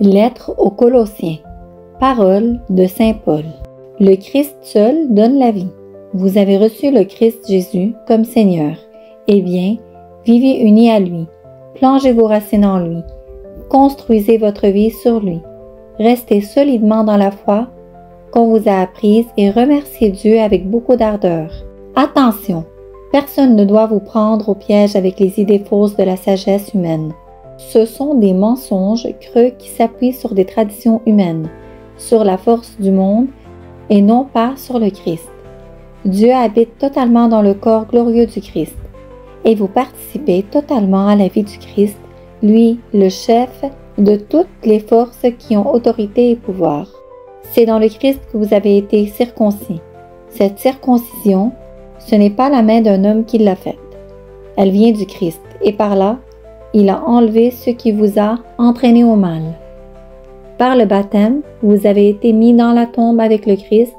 Lettre aux Colossiens. Parole de Saint Paul. Le Christ seul donne la vie. Vous avez reçu le Christ Jésus comme Seigneur. Eh bien, vivez unis à lui. Plongez vos racines en lui. Construisez votre vie sur lui. Restez solidement dans la foi qu'on vous a apprise et remerciez Dieu avec beaucoup d'ardeur. Attention, personne ne doit vous prendre au piège avec les idées fausses de la sagesse humaine. Ce sont des mensonges creux qui s'appuient sur des traditions humaines, sur la force du monde et non pas sur le Christ. Dieu habite totalement dans le corps glorieux du Christ et vous participez totalement à la vie du Christ, lui, le chef de toutes les forces qui ont autorité et pouvoir. C'est dans le Christ que vous avez été circoncis. Cette circoncision, ce n'est pas la main d'un homme qui l'a faite. Elle vient du Christ et par là, il a enlevé ce qui vous a entraîné au mal. Par le baptême, vous avez été mis dans la tombe avec le Christ,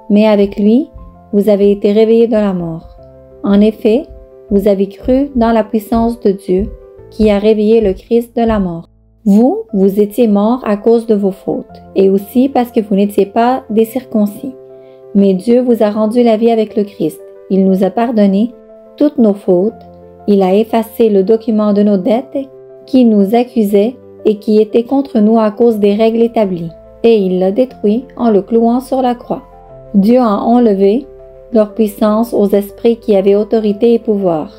mais avec lui, vous avez été réveillés de la mort. En effet, vous avez cru dans la puissance de Dieu qui a réveillé le Christ de la mort. Vous étiez morts à cause de vos fautes, et aussi parce que vous n'étiez pas des circoncis. Mais Dieu vous a rendu la vie avec le Christ. Il nous a pardonné toutes nos fautes. Il a effacé le document de nos dettes qui nous accusait et qui était contre nous à cause des règles établies, et il l'a détruit en le clouant sur la croix. Dieu a enlevé leur puissance aux esprits qui avaient autorité et pouvoir.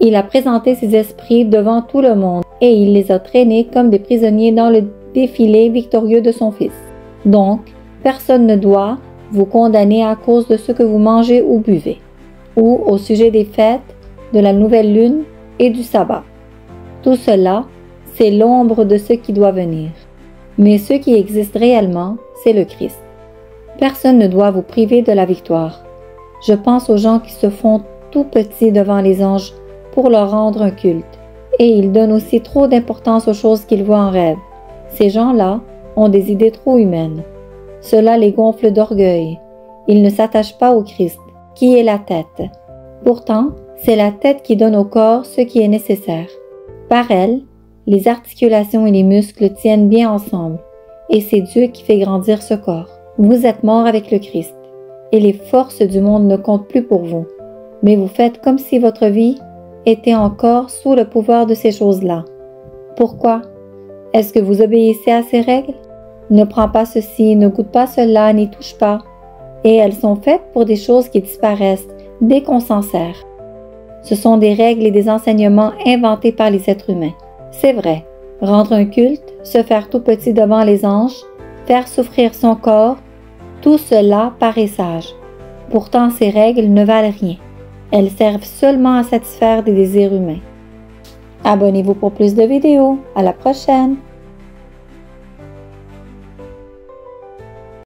Il a présenté ces esprits devant tout le monde et il les a traînés comme des prisonniers dans le défilé victorieux de son Fils. Donc, personne ne doit vous condamner à cause de ce que vous mangez ou buvez, ou au sujet des fêtes, de la nouvelle lune et du sabbat. Tout cela, c'est l'ombre de ce qui doit venir. Mais ce qui existe réellement, c'est le Christ. Personne ne doit vous priver de la victoire. Je pense aux gens qui se font tout petits devant les anges pour leur rendre un culte, et ils donnent aussi trop d'importance aux choses qu'ils voient en rêve. Ces gens-là ont des idées trop humaines. Cela les gonfle d'orgueil. Ils ne s'attachent pas au Christ, qui est la tête. Pourtant, c'est la tête qui donne au corps ce qui est nécessaire. Par elle, les articulations et les muscles tiennent bien ensemble, et c'est Dieu qui fait grandir ce corps. Vous êtes morts avec le Christ, et les forces du monde ne comptent plus pour vous, mais vous faites comme si votre vie était encore sous le pouvoir de ces choses-là. Pourquoi? Est-ce que vous obéissez à ces règles? Ne prends pas ceci, ne goûte pas cela, n'y touche pas. Et elles sont faites pour des choses qui disparaissent dès qu'on s'en sert. Ce sont des règles et des enseignements inventés par les êtres humains. C'est vrai, rendre un culte, se faire tout petit devant les anges, faire souffrir son corps, tout cela paraît sage. Pourtant, ces règles ne valent rien. Elles servent seulement à satisfaire des désirs humains. Abonnez-vous pour plus de vidéos. À la prochaine!